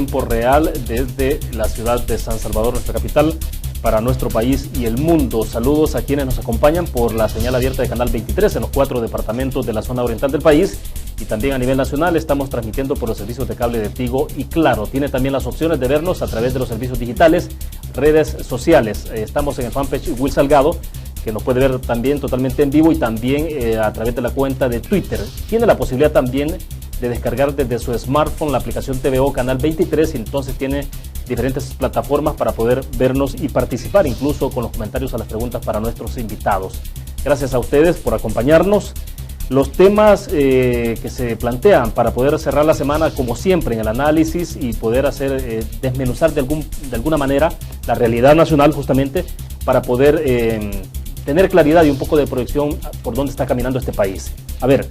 tiempo real desde la ciudad de San Salvador, nuestra capital, para nuestro país y el mundo. Saludos a quienes nos acompañan por la señal abierta de Canal 23 en los 4 departamentos de la zona oriental del país, y también a nivel nacional estamos transmitiendo por los servicios de cable de Tigo y Claro. Tiene también las opciones de vernos a través de los servicios digitales, redes sociales. Estamos en el fanpage Will Salgado, que nos puede ver también totalmente en vivo, y también a través de la cuenta de Twitter. Tiene la posibilidad también de descargar desde su smartphone la aplicación TVO Canal 23, y entonces tiene diferentes plataformas para poder vernos y participar incluso con los comentarios a las preguntas para nuestros invitados. Gracias a ustedes por acompañarnos. Los temas que se plantean para poder cerrar la semana, como siempre, en el análisis y poder hacer desmenuzar de alguna manera la realidad nacional, justamente para poder tener claridad y un poco de proyección por dónde está caminando este país. A ver,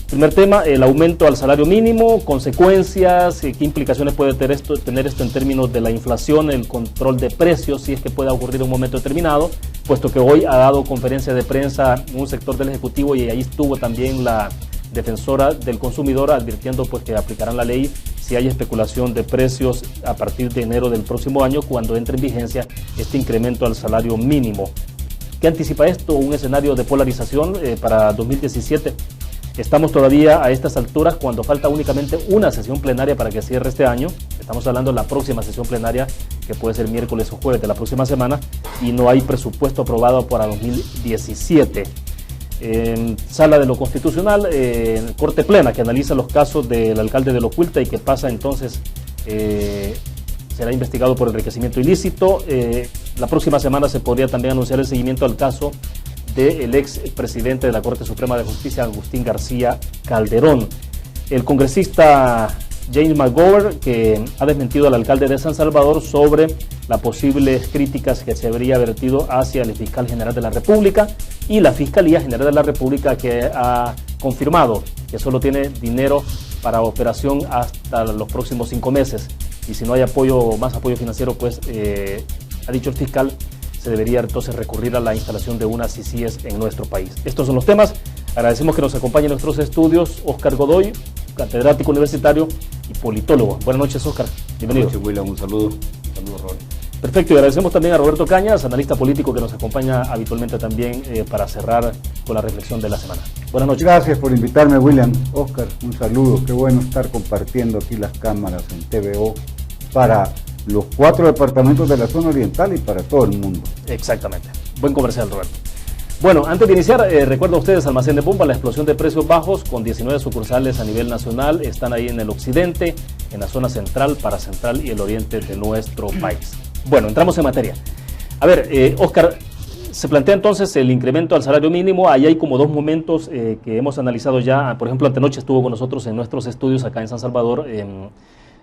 primer tema, el aumento al salario mínimo, consecuencias, qué implicaciones puede tener esto en términos de la inflación, el control de precios, si es que pueda ocurrir en un momento determinado, puesto que hoy ha dado conferencia de prensa un sector del Ejecutivo, y ahí estuvo también la defensora del consumidor advirtiendo pues que aplicarán la ley si hay especulación de precios a partir de enero del próximo año, cuando entre en vigencia este incremento al salario mínimo. ¿Qué anticipa esto? Un escenario de polarización para 2017. Estamos todavía a estas alturas cuando falta únicamente una sesión plenaria para que cierre este año. Estamos hablando de la próxima sesión plenaria, que puede ser miércoles o jueves de la próxima semana, y no hay presupuesto aprobado para 2017. Sala de lo Constitucional, Corte Plena, que analiza los casos del alcalde de Locuilta y que pasa entonces, será investigado por enriquecimiento ilícito. La próxima semana se podría también anunciar el seguimiento al caso del ex presidente de la Corte Suprema de Justicia, Agustín García Calderón. El congresista James McGovern, que ha desmentido al alcalde de San Salvador sobre las posibles críticas que se habría vertido hacia el fiscal general de la República, y la Fiscalía General de la República, que ha confirmado que solo tiene dinero para operación hasta los próximos 5 meses, y si no hay más apoyo financiero, pues ha dicho el fiscal, se debería entonces recurrir a la instalación de unas CICIES en nuestro país. Estos son los temas. Agradecemos que nos acompañe en nuestros estudios Óscar Godoy, catedrático universitario y politólogo. Buenas noches, Óscar. Bienvenido. Buenas noches, William. Un saludo. Un saludo, Robert. Perfecto, y agradecemos también a Roberto Cañas, analista político, que nos acompaña habitualmente también para cerrar con la reflexión de la semana. Buenas noches. Gracias por invitarme, William. Óscar, un saludo. Qué bueno estar compartiendo aquí las cámaras en TVO para los 4 departamentos de la zona oriental y para todo el mundo. Exactamente. Buen comercial, Roberto. Bueno, antes de iniciar, recuerdo a ustedes Almacén de Pumba, la explosión de precios bajos, con 19 sucursales a nivel nacional. Están ahí en el occidente, en la zona central, para central y el oriente de nuestro país. Bueno, entramos en materia. A ver, Óscar, se plantea entonces el incremento al salario mínimo. Ahí hay como 2 momentos que hemos analizado ya. Por ejemplo, antenoche estuvo con nosotros en nuestros estudios acá en San Salvador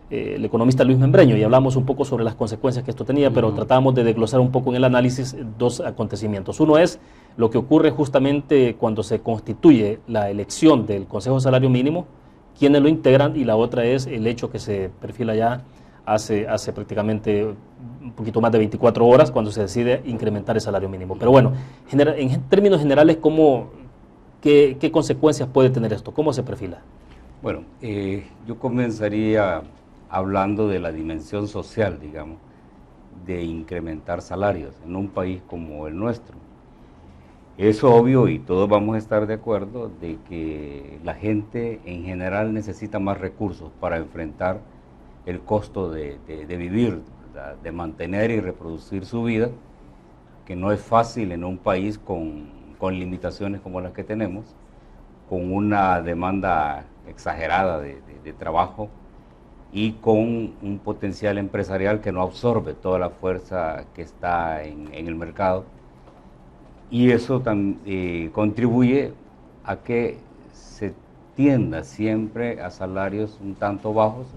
el economista Luis Membreño, y hablamos un poco sobre las consecuencias que esto tenía, pero tratábamos de desglosar un poco en el análisis 2 acontecimientos. Uno es lo que ocurre justamente cuando se constituye la elección del Consejo de Salario Mínimo, quiénes lo integran, y la otra es el hecho que se perfila ya hace prácticamente un poquito más de 24 horas, cuando se decide incrementar el salario mínimo. Pero bueno, en términos generales, ¿qué consecuencias puede tener esto? ¿Cómo se perfila? Bueno, yo comenzaría hablando de la dimensión social, digamos, de incrementar salarios en un país como el nuestro. Es obvio, y todos vamos a estar de acuerdo, de que la gente en general necesita más recursos para enfrentar el costo de vivir, de mantener y reproducir su vida, que no es fácil en un país con limitaciones como las que tenemos, con una demanda exagerada de trabajo y con un potencial empresarial que no absorbe toda la fuerza que está en el mercado, y eso contribuye a que se tienda siempre a salarios un tanto bajos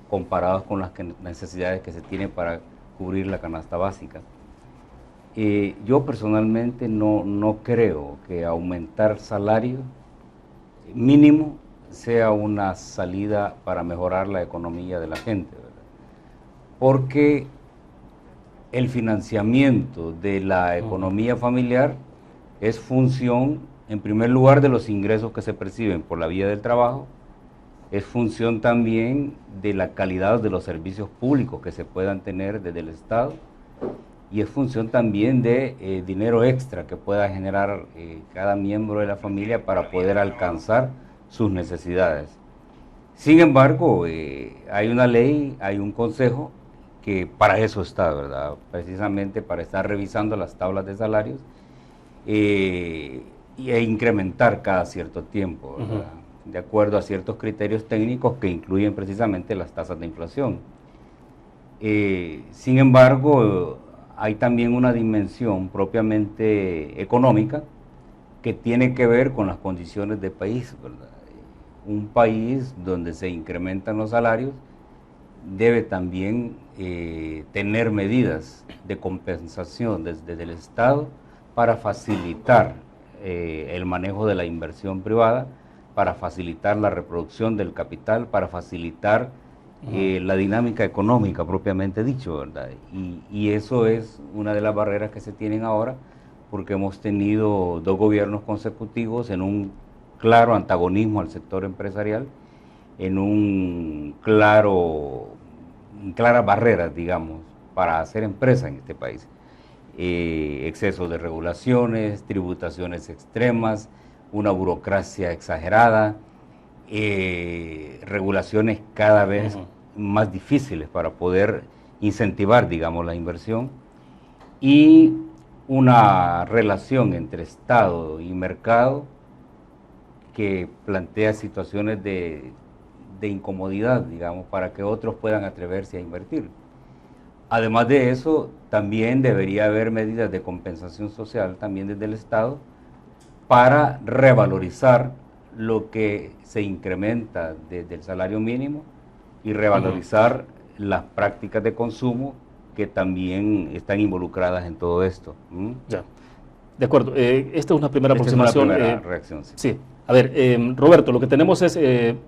comparados con las necesidades que se tienen para cubrir la canasta básica. Yo personalmente no creo que aumentar salario mínimo sea una salida para mejorar la economía de la gente, ¿verdad? Porque el financiamiento de la economía familiar es función, en primer lugar, de los ingresos que se perciben por la vía del trabajo, es función también de la calidad de los servicios públicos que se puedan tener desde el Estado, y es función también de dinero extra que pueda generar cada miembro de la familia para poder alcanzar sus necesidades. Sin embargo, hay una ley, hay un consejo que para eso está, ¿verdad? Precisamente para estar revisando las tablas de salarios e incrementar cada cierto tiempo, ¿verdad? De acuerdo a ciertos criterios técnicos que incluyen precisamente las tasas de inflación. Sin embargo, hay también una dimensión propiamente económica que tiene que ver con las condiciones del país, ¿verdad? Un país donde se incrementan los salarios debe también tener medidas de compensación desde el Estado para facilitar el manejo de la inversión privada, para facilitar la reproducción del capital, para facilitar la dinámica económica propiamente dicho, ¿verdad? Y eso es una de las barreras que se tienen ahora, porque hemos tenido 2 gobiernos consecutivos en un claro antagonismo al sector empresarial, en claras barreras, digamos, para hacer empresa en este país. Exceso de regulaciones, tributaciones extremas, una burocracia exagerada, regulaciones cada vez más difíciles para poder incentivar, digamos, la inversión, y una relación entre Estado y mercado que plantea situaciones de incomodidad, digamos, para que otros puedan atreverse a invertir. Además de eso, también debería haber medidas de compensación social también desde el Estado para revalorizar lo que se incrementa desde el salario mínimo y revalorizar las prácticas de consumo que también están involucradas en todo esto. Ya, de acuerdo. Esta es una primera aproximación. Es una primera reacción. Sí. Sí. A ver, Roberto, lo que tenemos es,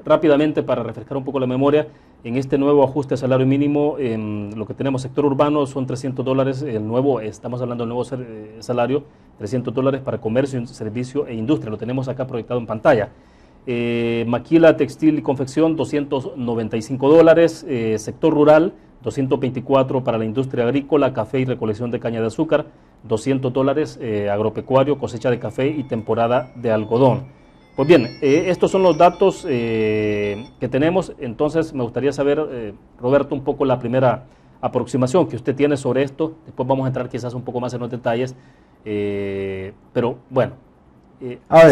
rápidamente, para refrescar un poco la memoria, en este nuevo ajuste de salario mínimo, lo que tenemos sector urbano son $300, el nuevo, estamos hablando del nuevo salario, $300 para comercio, servicio e industria, lo tenemos acá proyectado en pantalla. Maquila, textil y confección, $295, sector rural, 224 para la industria agrícola, café y recolección de caña de azúcar, $200, agropecuario, cosecha de café y temporada de algodón. Pues bien, estos son los datos que tenemos. Entonces me gustaría saber, Roberto, un poco la primera aproximación que usted tiene sobre esto. Después vamos a entrar quizás un poco más en los detalles, pero bueno,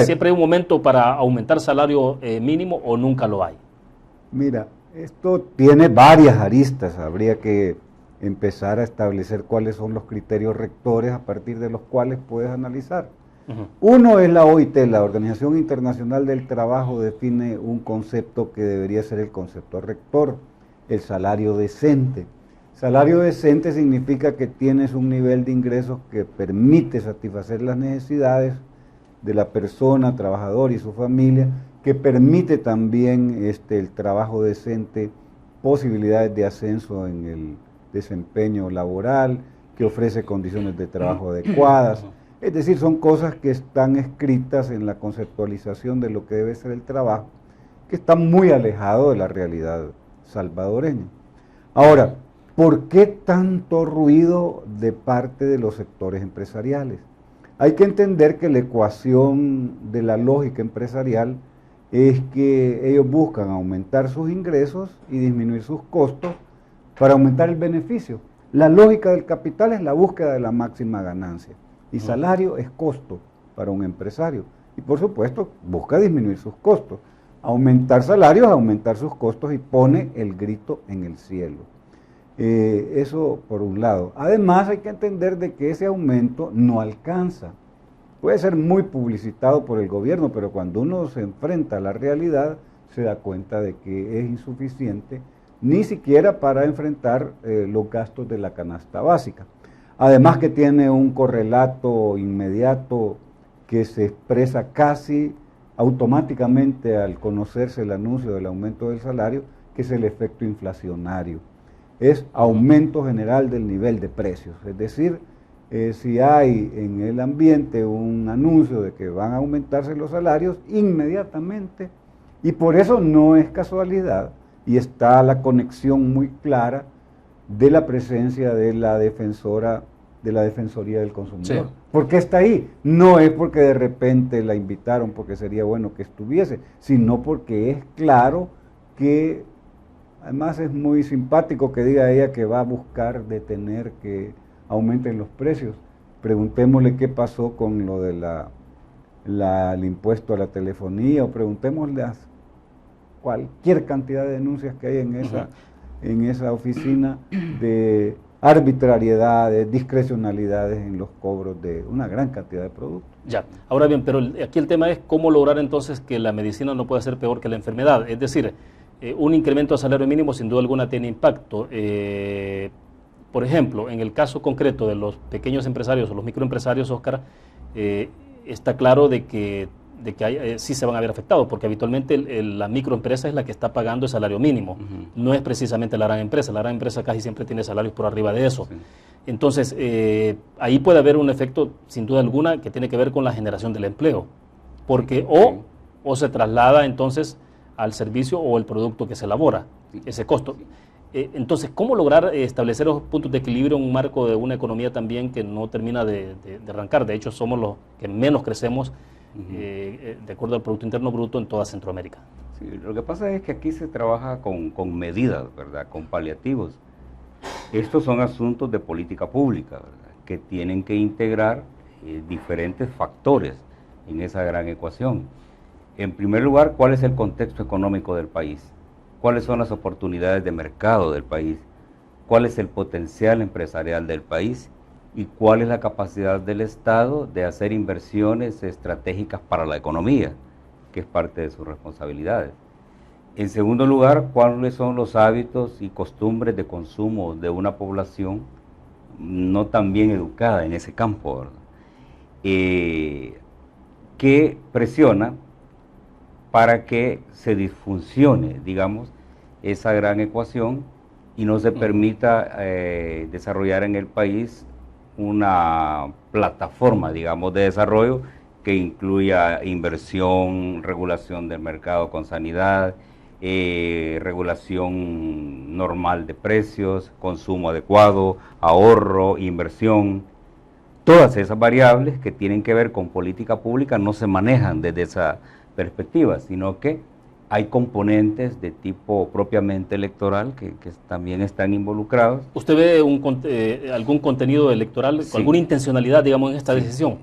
¿siempre hay un momento para aumentar salario mínimo o nunca lo hay? Mira, esto tiene varias aristas, habría que empezar a establecer cuáles son los criterios rectores a partir de los cuales puedes analizar. Uno es la OIT, la Organización Internacional del Trabajo, define un concepto que debería ser el concepto rector, el salario decente. Salario decente significa que tienes un nivel de ingresos que permite satisfacer las necesidades de la persona, trabajador y su familia, que permite también el trabajo decente, posibilidades de ascenso en el desempeño laboral, que ofrece condiciones de trabajo adecuadas. Es decir, son cosas que están escritas en la conceptualización de lo que debe ser el trabajo, que está muy alejado de la realidad salvadoreña. Ahora, ¿por qué tanto ruido de parte de los sectores empresariales? Hay que entender que la ecuación de la lógica empresarial es que ellos buscan aumentar sus ingresos y disminuir sus costos para aumentar el beneficio. La lógica del capital es la búsqueda de la máxima ganancia. Y salario es costo para un empresario. Y por supuesto, busca disminuir sus costos. Aumentar salarios, aumentar sus costos y pone el grito en el cielo. Eso por un lado. Además, hay que entender de que ese aumento no alcanza. Puede ser muy publicitado por el gobierno, pero cuando uno se enfrenta a la realidad, se da cuenta de que es insuficiente, ni siquiera para enfrentar los gastos de la canasta básica. Además que tiene un correlato inmediato que se expresa casi automáticamente al conocerse el anuncio del aumento del salario, que es el efecto inflacionario. Es aumento general del nivel de precios, es decir, si hay en el ambiente un anuncio de que van a aumentarse los salarios, inmediatamente Y por eso no es casualidad, y está la conexión muy clara de la presencia de la Defensoría del Consumidor. Sí. ¿Por qué está ahí? No es porque de repente la invitaron, porque sería bueno que estuviese, sino porque es claro que, además es muy simpático que diga ella que va a buscar detener que aumenten los precios. Preguntémosle qué pasó con lo de el impuesto a la telefonía, o preguntémosle a cualquier cantidad de denuncias que hay en esa oficina de arbitrariedades, discrecionalidades en los cobros de una gran cantidad de productos. Ya, ahora bien, pero aquí el tema es cómo lograr entonces que la medicina no pueda ser peor que la enfermedad. Es decir, un incremento al salario mínimo sin duda alguna tiene impacto. Por ejemplo, en el caso concreto de los pequeños empresarios o los microempresarios, Oscar, está claro de que sí se van a ver afectados, porque habitualmente la microempresa es la que está pagando el salario mínimo, no es precisamente la gran empresa casi siempre tiene salarios por arriba de eso. Sí. Entonces, ahí puede haber un efecto, sin duda alguna, que tiene que ver con la generación del empleo, porque o se traslada entonces al servicio o el producto que se elabora, ese costo. Entonces, ¿cómo lograr establecer los puntos de equilibrio en un marco de una economía también que no termina de arrancar? De hecho, somos los que menos crecemos de acuerdo al Producto Interno Bruto en toda Centroamérica. Sí, lo que pasa es que aquí se trabaja con medidas, ¿verdad? Con paliativos. Estos son asuntos de política pública, ¿verdad? Que tienen que integrar diferentes factores en esa gran ecuación. En primer lugar, ¿cuál es el contexto económico del país? ¿Cuáles son las oportunidades de mercado del país? ¿Cuál es el potencial empresarial del país? ¿Y cuál es la capacidad del Estado de hacer inversiones estratégicas para la economía, que es parte de sus responsabilidades? En segundo lugar, ¿cuáles son los hábitos y costumbres de consumo de una población no tan bien educada en ese campo, ¿verdad? Que presiona para que se disfuncione, digamos, esa gran ecuación y no se permita desarrollar en el país una plataforma, digamos, de desarrollo que incluya inversión, regulación del mercado con sanidad, regulación normal de precios, consumo adecuado, ahorro, inversión. Todas esas variables que tienen que ver con política pública no se manejan desde esa perspectiva, sino que hay componentes de tipo propiamente electoral que también están involucrados. ¿Usted ve algún contenido electoral, sí, alguna intencionalidad, digamos, en esta decisión?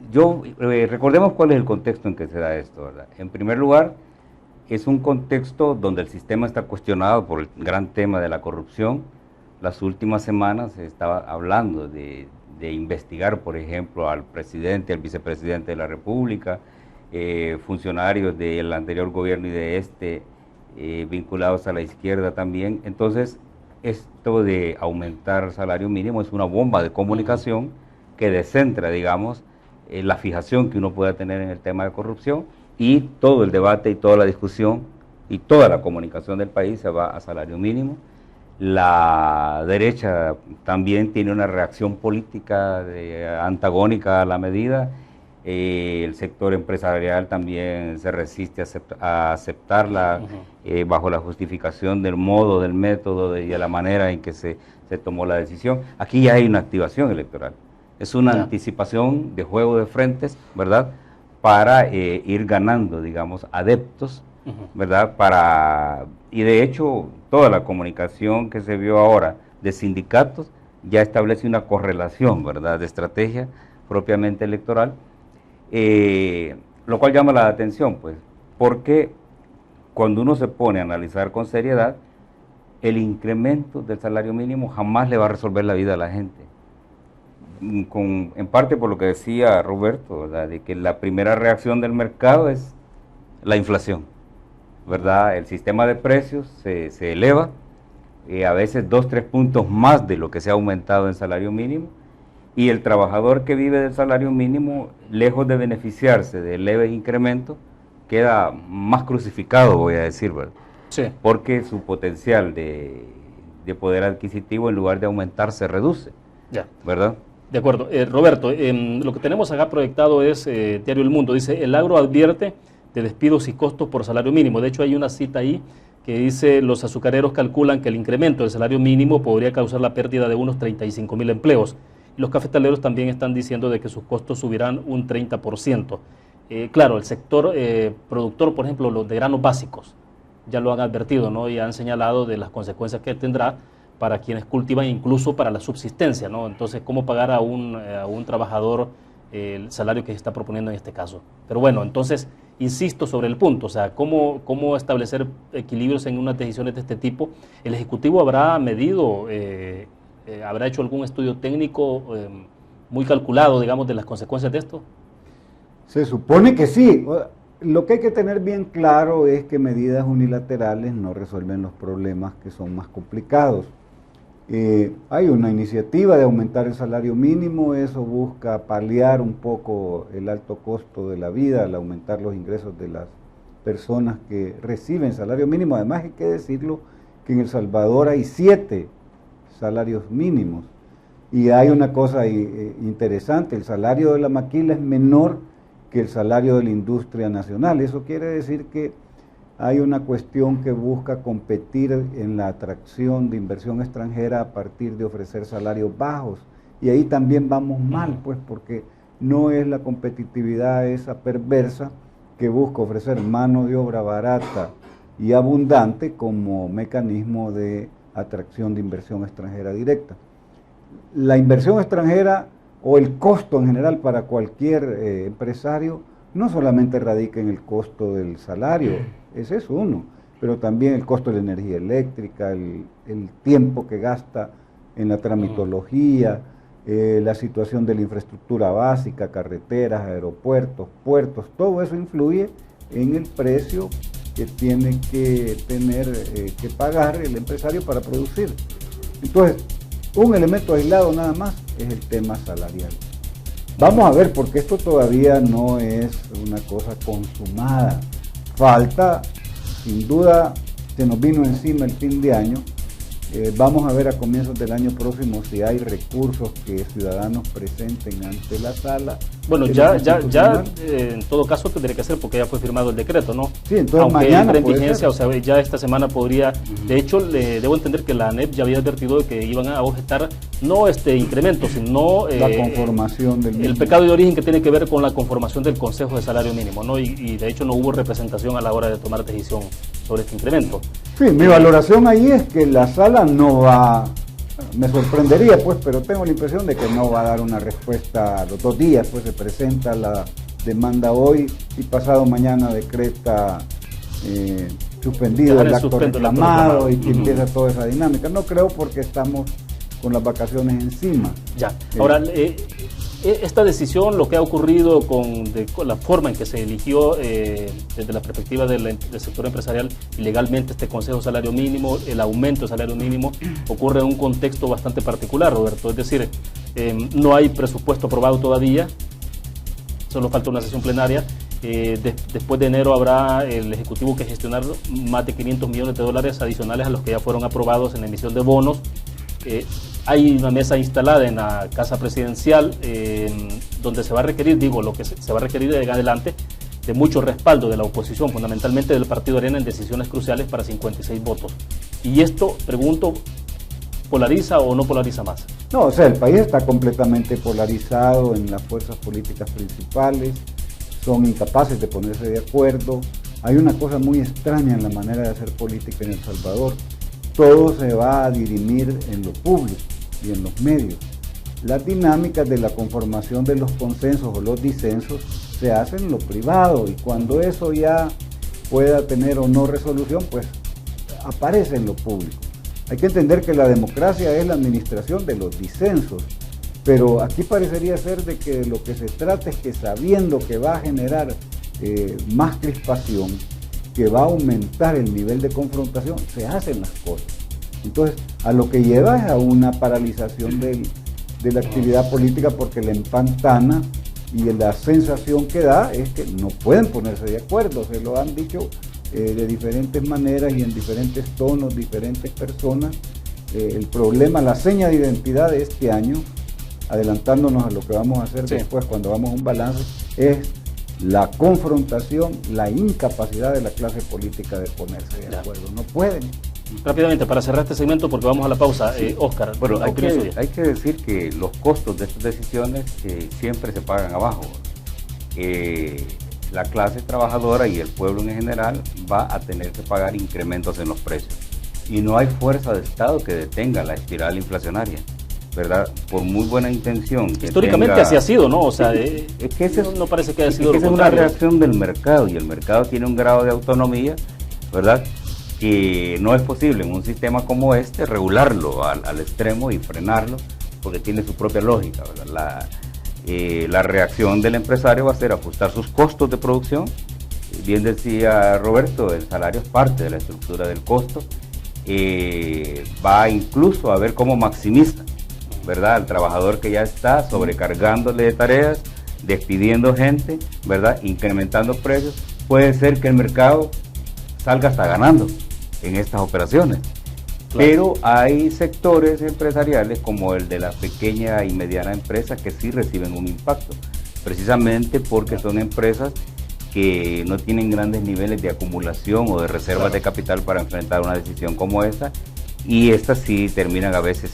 Recordemos cuál es el contexto en que se da esto, ¿verdad? En primer lugar, es un contexto donde el sistema está cuestionado por el gran tema de la corrupción. Las últimas semanas se estaba hablando de investigar, por ejemplo, al presidente, al vicepresidente de la República, funcionarios del anterior gobierno y de este, vinculados a la izquierda también. Entonces, esto de aumentar el salario mínimo es una bomba de comunicación que descentra, digamos, la fijación que uno pueda tener en el tema de corrupción, y todo el debate y toda la discusión y toda la comunicación del país se va a salario mínimo. La derecha también tiene una reacción política antagónica a la medida. El sector empresarial también se resiste a aceptarla bajo la justificación del modo, del método y de la manera en que se tomó la decisión. Aquí ya hay una activación electoral, es una anticipación de juego de frentes, ¿verdad?, para ir ganando, digamos, adeptos, ¿verdad?, y de hecho toda la comunicación que se vio ahora de sindicatos ya establece una correlación, ¿verdad?, de estrategia propiamente electoral. Lo cual llama la atención, pues, porque cuando uno se pone a analizar con seriedad, el incremento del salario mínimo jamás le va a resolver la vida a la gente. En parte por lo que decía Roberto, ¿verdad?, de que la primera reacción del mercado es la inflación, ¿verdad? El sistema de precios se eleva, a veces 2-3 puntos más de lo que se ha aumentado en salario mínimo, y el trabajador que vive del salario mínimo, lejos de beneficiarse del leve incremento, queda más crucificado, voy a decir, ¿verdad? Sí. Porque su potencial de poder adquisitivo, en lugar de aumentar, se reduce, ¿verdad? De acuerdo. Roberto, lo que tenemos acá proyectado es Diario El Mundo. Dice, el agro advierte de despidos y costos por salario mínimo. De hecho, hay una cita ahí que dice: los azucareros calculan que el incremento del salario mínimo podría causar la pérdida de unos 35.000 empleos. Y los cafetaleros también están diciendo de que sus costos subirán un 30%. Claro, el sector productor, por ejemplo, los de granos básicos, ya lo han advertido, ¿no? Y han señalado de las consecuencias que tendrá para quienes cultivan, incluso para la subsistencia, ¿no? Entonces, ¿cómo pagar a un trabajador el salario que se está proponiendo en este caso? Pero bueno, entonces, insisto sobre el punto, o sea, ¿cómo establecer equilibrios en unas decisiones de este tipo? ¿El Ejecutivo habrá medido, habrá hecho algún estudio técnico muy calculado, digamos, de las consecuencias de esto? Se supone que sí. Lo que hay que tener bien claro es que medidas unilaterales no resuelven los problemas que son más complicados. Hay una iniciativa de aumentar el salario mínimo, eso busca paliar un poco el alto costo de la vida al aumentar los ingresos de las personas que reciben salario mínimo. Además, hay que decirlo que en El Salvador hay 7 salarios mínimos, y hay una cosa interesante: el salario de la maquila es menor que el salario de la industria nacional. Eso quiere decir que hay una cuestión que busca competir en la atracción de inversión extranjera a partir de ofrecer salarios bajos, y ahí también vamos mal, pues, porque no es la competitividad esa perversa que busca ofrecer mano de obra barata y abundante como mecanismo de atracción de inversión extranjera directa. La inversión extranjera, o el costo en general para cualquier empresario, no solamente radica en el costo del salario, ese es uno, pero también el costo de la energía eléctrica, el tiempo que gasta en la tramitología, la situación de la infraestructura básica, carreteras, aeropuertos, puertos, todo eso influye en el precio que tiene que tener que pagar el empresario para producir. Entonces, un elemento aislado nada más es el tema salarial. Vamos a ver, porque esto todavía no es una cosa consumada. Falta, sin duda, se nos vino encima el fin de año. Vamos a ver a comienzos del año próximo si hay recursos que ciudadanos presenten ante la sala. Bueno, ya en todo caso tendría que ser, porque ya fue firmado el decreto, ¿no? Sí, entonces aunque mañana entre en vigencia, o sea, ya esta semana podría. De hecho, debo entender que la ANEP ya había advertido de que iban a objetar no este incremento, sino la conformación del mismo. El pecado de origen que tiene que ver con la conformación del Consejo de Salario Mínimo, ¿no? Y de hecho no hubo representación a la hora de tomar decisión sobre este incremento. Sí, mi valoración ahí es que la sala no va, me sorprendería pues, pero tengo la impresión de que no va a dar una respuesta a los 2 días, pues se presenta la demanda hoy y pasado mañana decreta suspendido el acto reclamado y que empieza toda esa dinámica. No creo, porque estamos con las vacaciones encima. Ya, ahora, esta decisión, lo que ha ocurrido con la forma en que se eligió desde la perspectiva del sector empresarial ilegalmente este Consejo de Salario Mínimo, el aumento del salario mínimo, ocurre en un contexto bastante particular, Roberto. Es decir, no hay presupuesto aprobado todavía, solo falta una sesión plenaria. Después de enero habrá el Ejecutivo que gestionar más de $500 millones adicionales a los que ya fueron aprobados en la emisión de bonos. Hay una mesa instalada en la Casa Presidencial donde se va a requerir, lo que se va a requerir de adelante, de mucho respaldo de la oposición, fundamentalmente del Partido Arena, en decisiones cruciales para 56 votos. Y esto, pregunto, ¿polariza o no polariza más? No, o sea, el país está completamente polarizado en las fuerzas políticas principales, son incapaces de ponerse de acuerdo. Hay una cosa muy extraña en la manera de hacer política en El Salvador: todo se va a dirimir en lo público y en los medios. Las dinámicas de la conformación de los consensos o los disensos se hacen en lo privado, y cuando eso ya pueda tener o no resolución, pues aparece en lo público. Hay que entender que la democracia es la administración de los disensos, pero aquí parecería ser de que lo que se trata es que, sabiendo que va a generar más crispación, que va a aumentar el nivel de confrontación, se hacen las cosas. Entonces, a lo que lleva es a una paralización de la actividad política, porque la empantana, y la sensación que da es que no pueden ponerse de acuerdo. Se lo han dicho de diferentes maneras y en diferentes tonos, diferentes personas. El problema, la seña de identidad de este año, adelantándonos a lo que vamos a hacer después cuando vamos a un balance, es la confrontación, la incapacidad de la clase política de ponerse de acuerdo. No pueden. Rápidamente, para cerrar este segmento, porque vamos a la pausa, Óscar. Bueno, hay que decir que los costos de estas decisiones siempre se pagan abajo. La clase trabajadora y el pueblo en general va a tener que pagar incrementos en los precios. Y no hay fuerza de Estado que detenga la espiral inflacionaria, ¿verdad? Por muy buena intención que históricamente tenga, así ha sido, ¿no? O sea, es que ese no parece que haya sido lo esa es una contrario. reacción del mercado, y el mercado tiene un grado de autonomía, ¿verdad?, que no es posible en un sistema como este regularlo al extremo y frenarlo, porque tiene su propia lógica, ¿verdad? La reacción del empresario va a ser ajustar sus costos de producción. Bien decía Roberto, el salario es parte de la estructura del costo. Va incluso a ver cómo maximiza, ¿verdad?, al trabajador que ya está sobrecargándole de tareas, despidiendo gente, ¿verdad?, incrementando precios. Puede ser que el mercado salga hasta ganando en estas operaciones. Claro. Pero hay sectores empresariales como el de la pequeña y mediana empresa que sí reciben un impacto, precisamente porque son empresas que no tienen grandes niveles de acumulación o de reservas de capital para enfrentar una decisión como esta, y estas sí terminan a veces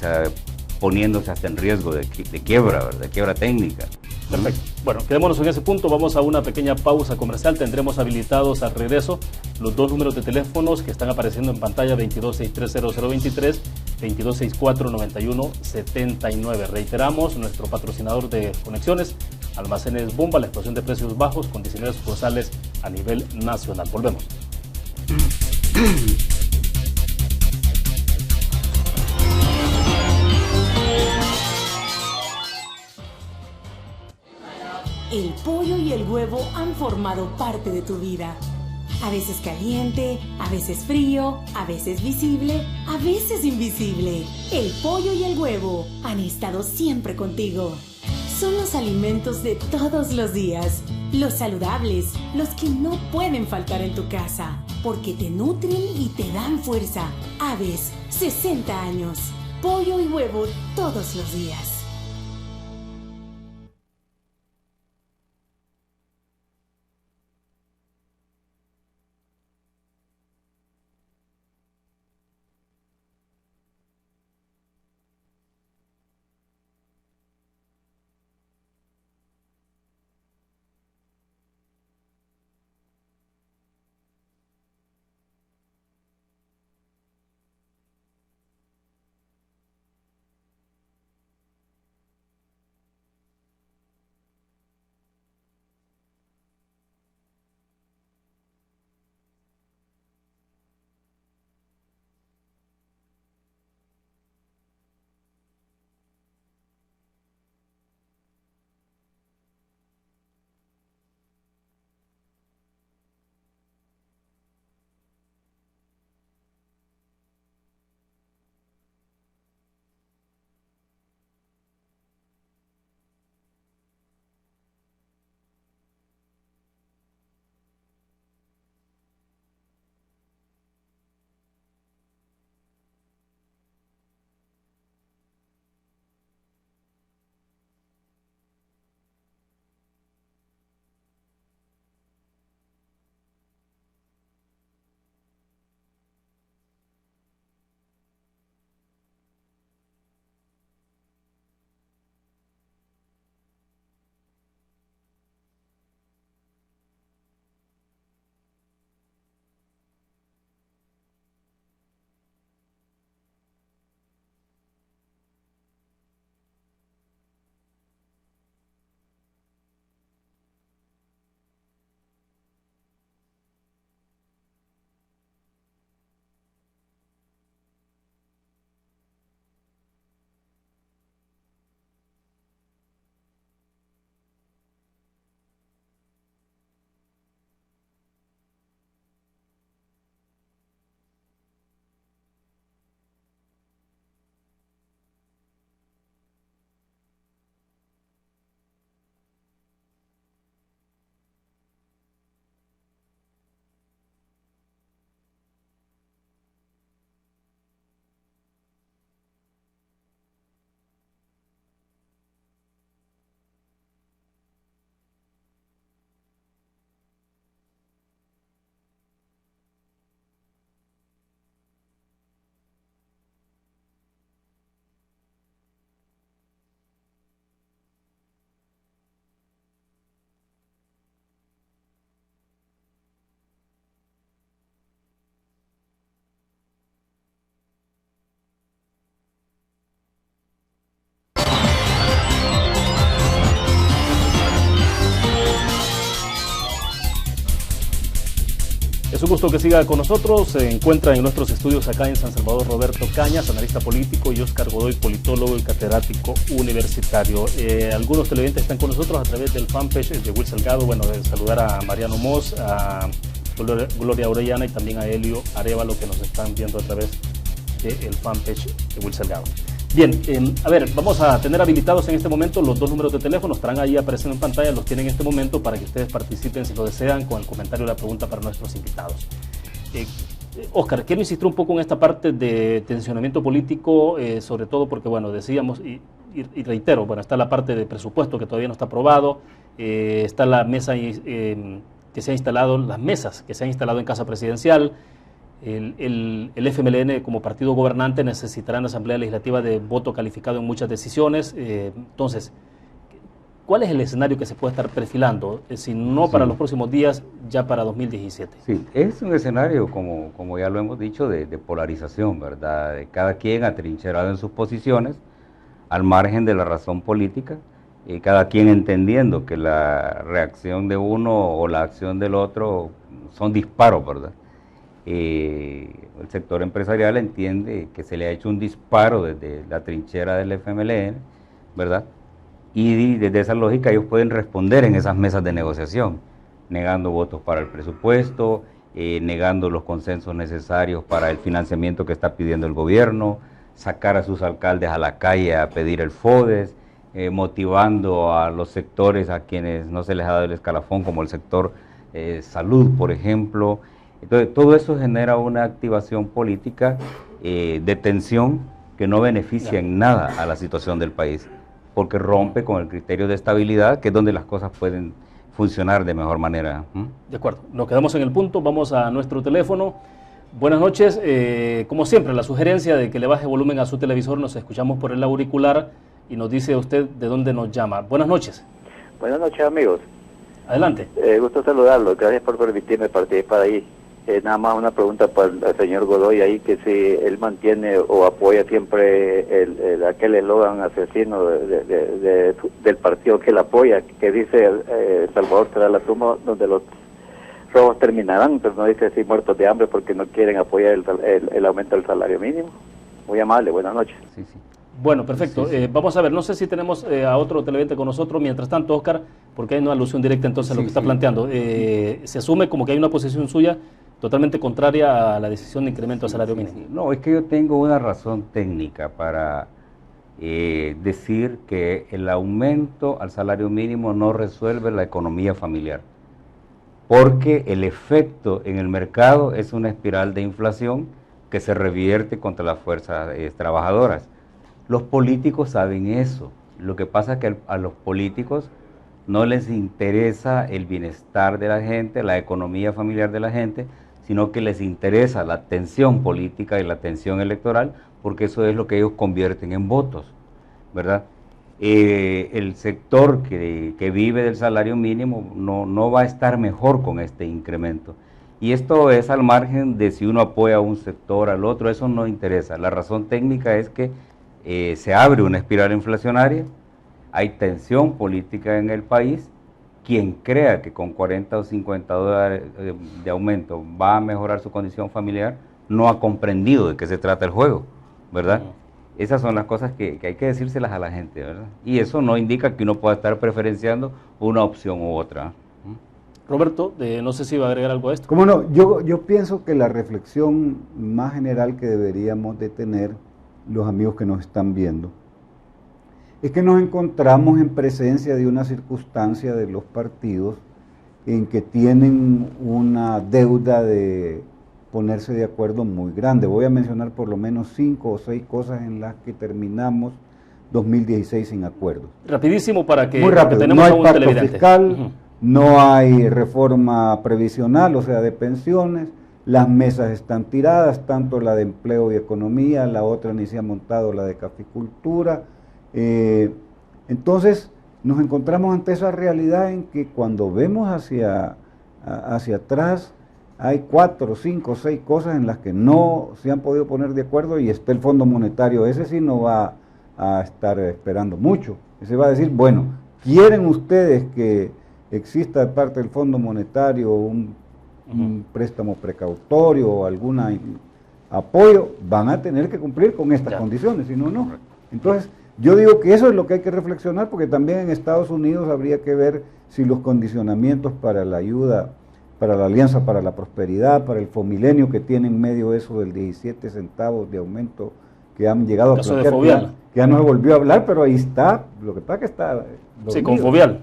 poniéndose hasta en riesgo de quiebra, ¿verdad?, de quiebra técnica. Perfecto. Bueno, quedémonos en ese punto, vamos a una pequeña pausa comercial, tendremos habilitados al regreso los dos números de teléfonos que están apareciendo en pantalla, 22630023, 22649179. Reiteramos, nuestro patrocinador de conexiones, Almacenes Bomba, la explosión de precios bajos con 19 sucursales a nivel nacional. Volvemos. El pollo y el huevo han formado parte de tu vida. A veces caliente, a veces frío, a veces visible, a veces invisible. El pollo y el huevo han estado siempre contigo. Son los alimentos de todos los días, los saludables, los que no pueden faltar en tu casa, porque te nutren y te dan fuerza. Aves, 60 años. Pollo y huevo todos los días. un gusto que siga con nosotros. Se encuentra en nuestros estudios acá en San Salvador Roberto Cañas, analista político, y Oscar Godoy, politólogo y catedrático universitario. Algunos televidentes están con nosotros a través del fanpage de Will Salgado. Bueno, de saludar a Mariano Moss, a Gloria Orellana y también a Helio Arevalo, que nos están viendo a través del fanpage de Will Salgado. Bien, a ver, vamos a tener habilitados en este momento los dos números de teléfono, estarán ahí apareciendo en pantalla, los tienen en este momento para que ustedes participen si lo desean con el comentario o la pregunta para nuestros invitados. Oscar, quiero insistir un poco en esta parte de tensionamiento político, sobre todo porque, bueno, decíamos, y reitero, bueno, está la parte de presupuesto que todavía no está aprobado, está la mesa que se ha instalado, las mesas que se han instalado en Casa Presidencial. El FMLN como partido gobernante necesitará en la Asamblea Legislativa de voto calificado en muchas decisiones. Entonces, ¿cuál es el escenario que se puede estar perfilando? Si no para los próximos días, ya para 2017. Sí, es un escenario, como ya lo hemos dicho, de polarización, ¿verdad? De cada quien atrincherado en sus posiciones, al margen de la razón política, y cada quien entendiendo que la reacción de uno o la acción del otro son disparos, ¿verdad? El sector empresarial entiende que se le ha hecho un disparo desde la trinchera del FMLN, ¿verdad? Y desde esa lógica ellos pueden responder en esas mesas de negociación, negando votos para el presupuesto, negando los consensos necesarios para el financiamiento que está pidiendo el gobierno, sacar a sus alcaldes a la calle a pedir el FODES, motivando a los sectores a quienes no se les ha dado el escalafón, como el sector salud, por ejemplo. Entonces, todo eso genera una activación política de tensión que no beneficia en nada a la situación del país, porque rompe con el criterio de estabilidad, que es donde las cosas pueden funcionar de mejor manera. De acuerdo, nos quedamos en el punto, vamos a nuestro teléfono. Buenas noches, como siempre, la sugerencia de que le baje volumen a su televisor, nos escuchamos por el auricular y nos dice usted de dónde nos llama. Buenas noches. Buenas noches, amigos. Adelante. Gusto saludarlos, gracias por permitirme participar ahí. Nada más una pregunta para el señor Godoy ahí, que si él mantiene o apoya siempre aquel eslogan asesino del partido que él apoya, que dice Salvador será la tumba donde los robos terminarán, pero no dice si muertos de hambre porque no quieren apoyar el aumento del salario mínimo. Muy amable, buenas noches. Sí, sí. Bueno, perfecto. Sí, sí. Vamos a ver, no sé si tenemos a otro televidente con nosotros. Mientras tanto, Oscar, porque hay una alusión directa entonces a lo que está planteando. Se asume como que hay una posición suya totalmente contraria a la decisión de incremento al salario mínimo. No, es que yo tengo una razón técnica para decir que el aumento al salario mínimo no resuelve la economía familiar, porque el efecto en el mercado es una espiral de inflación que se revierte contra las fuerzas trabajadoras. Los políticos saben eso. Lo que pasa es que a los políticos no les interesa el bienestar de la gente, la economía familiar de la gente, sino que les interesa la tensión política y la tensión electoral, porque eso es lo que ellos convierten en votos, ¿verdad? El sector que vive del salario mínimo no va a estar mejor con este incremento. Y esto es al margen de si uno apoya a un sector al otro, eso no interesa. La razón técnica es que se abre una espiral inflacionaria, hay tensión política en el país. Quien crea que con 40 o 50 dólares de aumento va a mejorar su condición familiar, no ha comprendido de qué se trata el juego, ¿verdad? Esas son las cosas que hay que decírselas a la gente, ¿verdad? Y eso no indica que uno pueda estar preferenciando una opción u otra. Roberto, no sé si va a agregar algo a esto. ¿Cómo no? Yo pienso que la reflexión más general que deberíamos de tener los amigos que nos están viendo es que nos encontramos en presencia de una circunstancia de los partidos en que tienen una deuda de ponerse de acuerdo muy grande. Voy a mencionar por lo menos 5 o 6 cosas en las que terminamos 2016 sin acuerdos. Rapidísimo para que, muy rápido. tenemos no hay a un pacto televidente. Fiscal, no hay reforma previsional, o sea, de pensiones, las mesas están tiradas, tanto la de empleo y economía, la otra ni se ha montado, la de caficultura. Entonces nos encontramos ante esa realidad en que cuando vemos hacia atrás hay 4, 5, 6 cosas en las que no se han podido poner de acuerdo y está el Fondo Monetario. Ese sí no va a estar esperando mucho. Ese va a decir, bueno, ¿quieren ustedes que exista de parte del Fondo Monetario un un préstamo precautorio o algún apoyo, van a tener que cumplir con estas condiciones, si no, no. Entonces, yo digo que eso es lo que hay que reflexionar, porque también en Estados Unidos habría que ver si los condicionamientos para la ayuda, para la Alianza para la Prosperidad, para el Fomilenio, que tiene en medio eso del 17 centavos de aumento que han llegado a plantear, que ya no se volvió a hablar, pero ahí está, lo que pasa que está... Sí, con Fovial.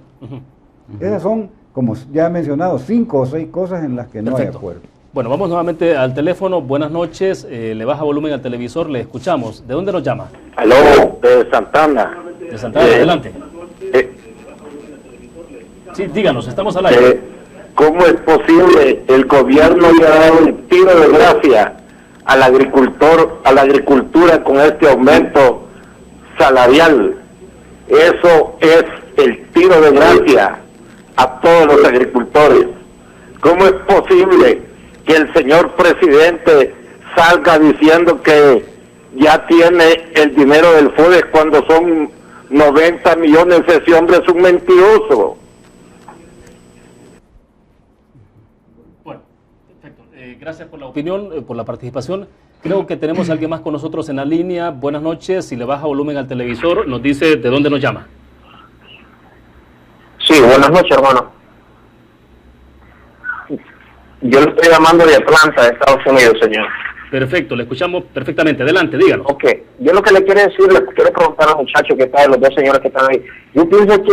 Esas son, como ya he mencionado, 5 o 6 cosas en las que no hay acuerdo. Bueno, vamos nuevamente al teléfono. Buenas noches, le baja volumen al televisor, le escuchamos. ¿De dónde nos llama? Aló, de Santana. De Santana, adelante. Sí, díganos, estamos al aire. ¿Cómo es posible? El gobierno le ha dado un tiro de gracia al agricultor, a la agricultura con este aumento salarial. Eso es el tiro de gracia a todos los agricultores. ¿Cómo es posible que el señor presidente salga diciendo que ya tiene el dinero del FODES cuando son 90 millones? Ese hombre es un mentiroso. Bueno, perfecto. Gracias por la opinión, por la participación. Creo que tenemos a alguien más con nosotros en la línea. Buenas noches. Si le baja volumen al televisor, nos dice de dónde nos llama. Sí, buenas noches, hermano. Yo le estoy llamando de Atlanta, de Estados Unidos, señor. Perfecto, le escuchamos perfectamente. Adelante, díganos. Ok, yo lo que le quiero decir, le quiero preguntar al muchacho que está, los dos señores que están ahí. Yo pienso que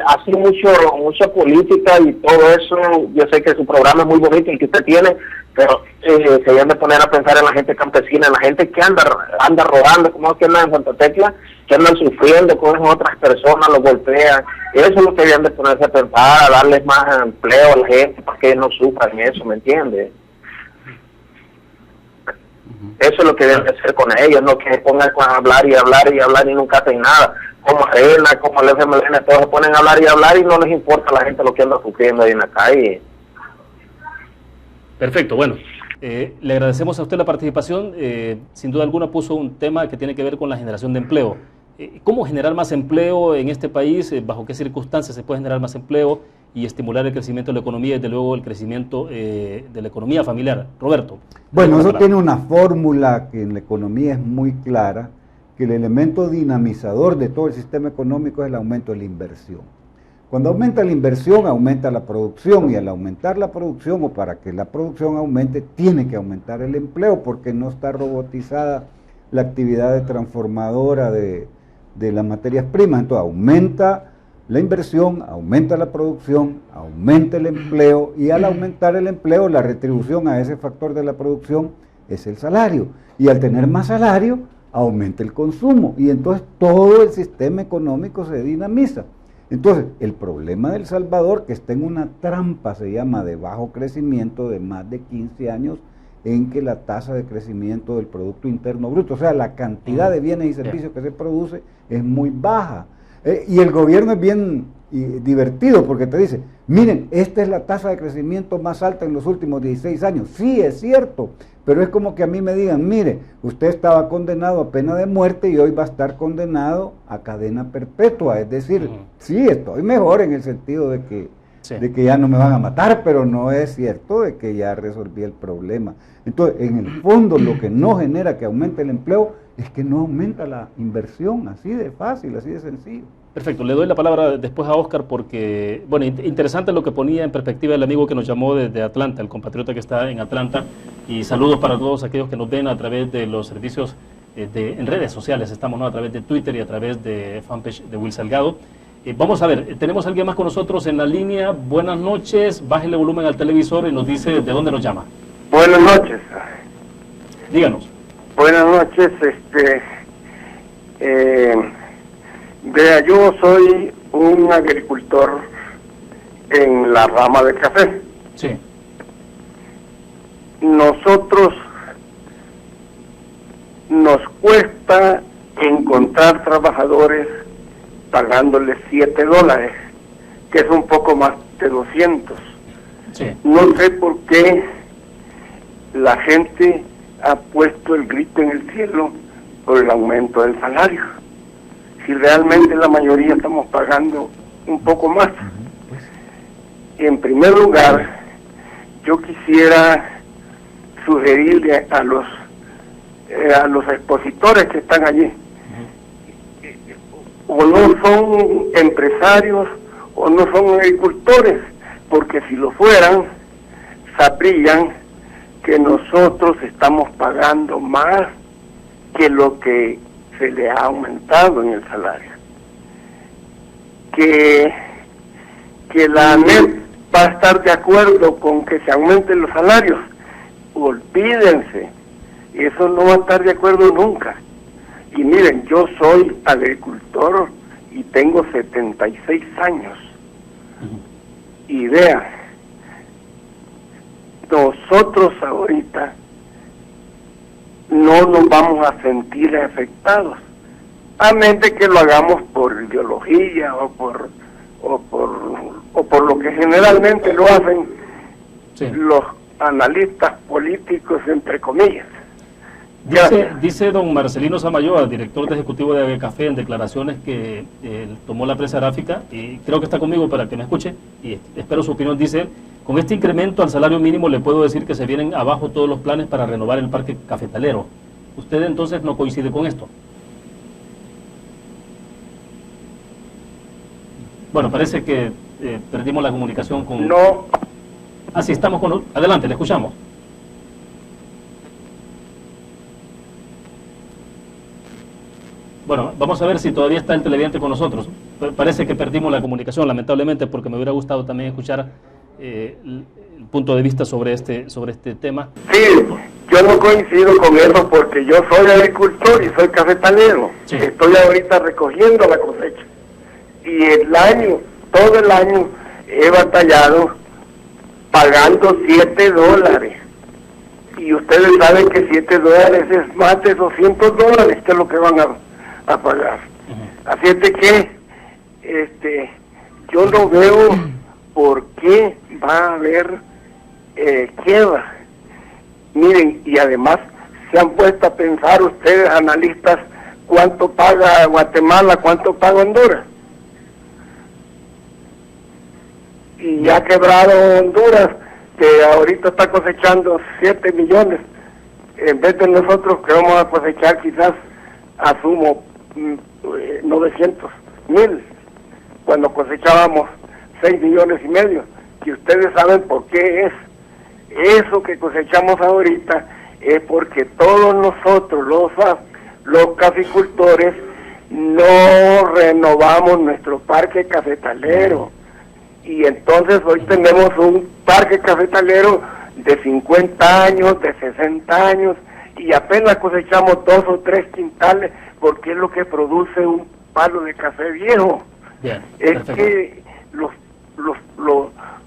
así mucha política y todo eso, yo sé que su programa es muy bonito y que usted tiene, pero se deben de poner a pensar en la gente campesina, en la gente que anda rodando, como es que anda en Santa Tecla, que andan sufriendo con otras personas, los golpean. Eso es lo que deben de ponerse a pensar, a darles más empleo a la gente para que ellos no sufran eso, ¿me entiende? Eso es lo que deben de hacer con ellos, no que se pongan a hablar y hablar y hablar y nunca hacen nada. Como Arena, como el FMLN, todos se ponen a hablar y no les importa a la gente lo que anda sufriendo ahí en la calle. Perfecto, bueno, le agradecemos a usted la participación. Sin duda alguna puso un tema que tiene que ver con la generación de empleo. ¿Cómo generar más empleo en este país? ¿Bajo qué circunstancias se puede generar más empleo y estimular el crecimiento de la economía y desde luego el crecimiento de la economía familiar? Roberto. Bueno, eso tiene una fórmula que en la economía es muy clara, que el elemento dinamizador de todo el sistema económico es el aumento de la inversión. Cuando aumenta la inversión, aumenta la producción, y al aumentar la producción, o para que la producción aumente, tiene que aumentar el empleo, porque no está robotizada la actividad transformadora de las materias primas. Entonces aumenta la inversión, aumenta la producción, aumenta el empleo, y al aumentar el empleo, la retribución a ese factor de la producción es el salario, y al tener más salario, aumenta el consumo, y entonces todo el sistema económico se dinamiza. Entonces, el problema de El Salvador, que está en una trampa, se llama de bajo crecimiento de más de 15 años, en que la tasa de crecimiento del Producto Interno Bruto, o sea, la cantidad de bienes y servicios que se produce es muy baja. Y el gobierno es bien divertido, porque te dice, miren, esta es la tasa de crecimiento más alta en los últimos 16 años. Sí, es cierto, pero es como que a mí me digan, mire, usted estaba condenado a pena de muerte y hoy va a estar condenado a cadena perpetua. Es decir, sí, estoy mejor en el sentido de que ya no me van a matar, pero no es cierto de que ya resolví el problema. Entonces, en el fondo, lo que no genera que aumente el empleo es que no aumenta la inversión, así de fácil, así de sencillo. Perfecto, le doy la palabra después a Oscar porque, bueno, interesante lo que ponía en perspectiva el amigo que nos llamó desde Atlanta, el compatriota que está en Atlanta, y saludos para todos aquellos que nos ven a través de los servicios en redes sociales, estamos, ¿no?, a través de Twitter y a través de fanpage de Will Salgado. Vamos a ver, tenemos a alguien más con nosotros en la línea. Buenas noches, bájele volumen al televisor y nos dice de dónde nos llama. Buenas noches. Díganos. Buenas noches, vea, yo soy un agricultor en la rama del café. Sí. Nosotros nos cuesta encontrar trabajadores pagándoles $7, que es un poco más de 200. Sí. No sé por qué la gente ha puesto el grito en el cielo por el aumento del salario, si realmente la mayoría estamos pagando un poco más. En primer lugar, yo quisiera sugerirle a los expositores que están allí, o no son empresarios o no son agricultores, porque si lo fueran, sabrían que nosotros estamos pagando más que lo que se le ha aumentado en el salario. Que la ANEP va a estar de acuerdo con que se aumenten los salarios. Olvídense, eso no va a estar de acuerdo nunca. Y miren, yo soy agricultor y tengo 76 años. Y vean, nosotros ahorita no nos vamos a sentir afectados, a menos de que lo hagamos por ideología o por lo que generalmente lo hacen los analistas políticos, entre comillas. Dice don Marcelino Samayoa, director de ejecutivo de Agecafé, en declaraciones que tomó la prensa gráfica, y creo que está conmigo para que me escuche, y espero su opinión. Dice: con este incremento al salario mínimo le puedo decir que se vienen abajo todos los planes para renovar el parque cafetalero. ¿Usted entonces no coincide con esto? Bueno, parece que perdimos la comunicación con... No. Ah, sí, estamos con... Adelante, le escuchamos. Bueno, vamos a ver si todavía está el televidente con nosotros. Parece que perdimos la comunicación, lamentablemente, porque me hubiera gustado también escuchar el punto de vista sobre este tema. Sí, yo no coincido con eso porque yo soy agricultor y soy cafetalero. Sí. Estoy ahorita recogiendo la cosecha. Y todo el año he batallado pagando $7. Y ustedes saben que $7 es más de $200, que es lo que van a pagar. Así es de que yo no veo por qué va a haber quiebra. Miren, y además se han puesto a pensar ustedes, analistas, cuánto paga Guatemala, cuánto paga Honduras. Y ya ha quebrado Honduras, que ahorita está cosechando 7 millones, en vez de nosotros que vamos a cosechar quizás, asumo, 900,000, cuando cosechábamos 6,5 millones, y ustedes saben por qué es. Eso que cosechamos ahorita es porque todos nosotros, los caficultores, no renovamos nuestro parque cafetalero. Y entonces hoy tenemos un parque cafetalero de 50 años, de 60 años, y apenas cosechamos 2 o 3 quintales, porque es lo que produce un palo de café viejo. Bien, es perfecto. Que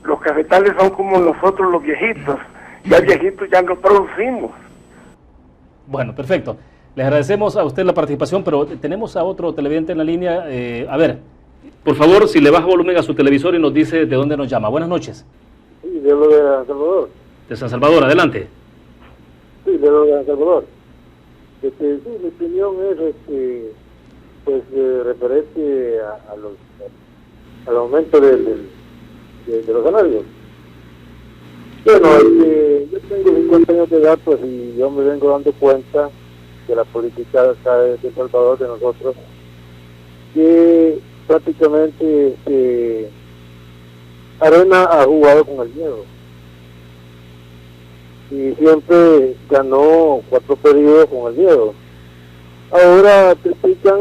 los cafetales son como nosotros los viejitos, ya viejitos ya no producimos. Bueno, perfecto. Les agradecemos a usted la participación, pero tenemos a otro televidente en la línea. A ver, por favor, si le baja volumen a su televisor y nos dice de dónde nos llama. Buenas noches. Sí, de lo de San Salvador. De San Salvador, adelante. Sí, de lo de San Salvador. Sí, mi opinión es pues referente al aumento de los salarios. Bueno, yo tengo 50 años de edad, pues, y yo me vengo dando cuenta de la política acá de El Salvador, de nosotros, que prácticamente Arena ha jugado con el miedo y siempre ganó 4 periodos con el miedo. Ahora critican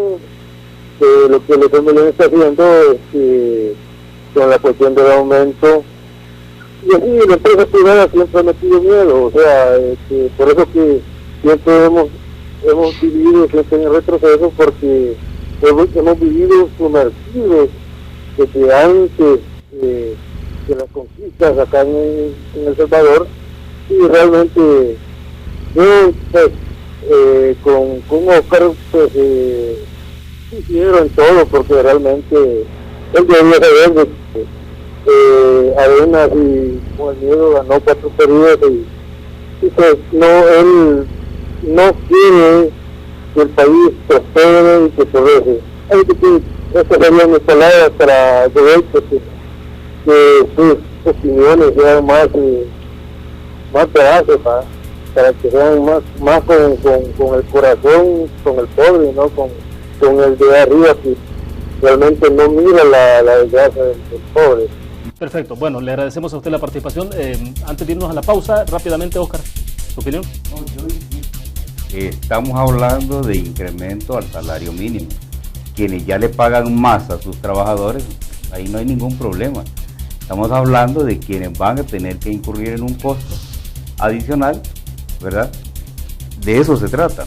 lo que el FMLN está haciendo con la cuestión del aumento, y así la empresa privada siempre ha metido miedo, o sea, por eso que siempre hemos vivido siempre en el retroceso, porque hemos vivido sumergidos desde antes de las conquistas acá en El Salvador, y realmente yo pues con Oscar pues hicieron todo, porque realmente él debía saber de que Arenas y con el miedo ganó 4 periodos, y pues él no quiere que el país prospere y que progrese. Hay que estas serían mis palabras para Joel, que sus opiniones y además más pedazos para que sean más con el corazón, con el pobre, no con el de arriba que realmente no mira la desgracia del pobre. Perfecto, bueno, le agradecemos a usted la participación. Antes de irnos a la pausa, rápidamente, Oscar, ¿su opinión? Estamos hablando de incremento al salario mínimo. Quienes ya le pagan más a sus trabajadores, ahí no hay ningún problema. Estamos hablando de quienes van a tener que incurrir en un costo adicional, ¿verdad? De eso se trata.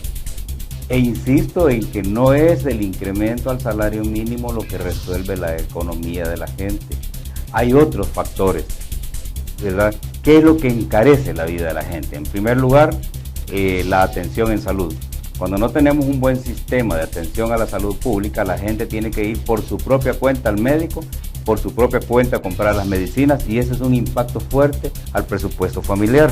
E insisto en que no es el incremento al salario mínimo lo que resuelve la economía de la gente. Hay otros factores, ¿verdad? ¿Qué es lo que encarece la vida de la gente? En primer lugar, la atención en salud. Cuando no tenemos un buen sistema de atención a la salud pública, la gente tiene que ir por su propia cuenta al médico, por su propia cuenta a comprar las medicinas, y ese es un impacto fuerte al presupuesto familiar.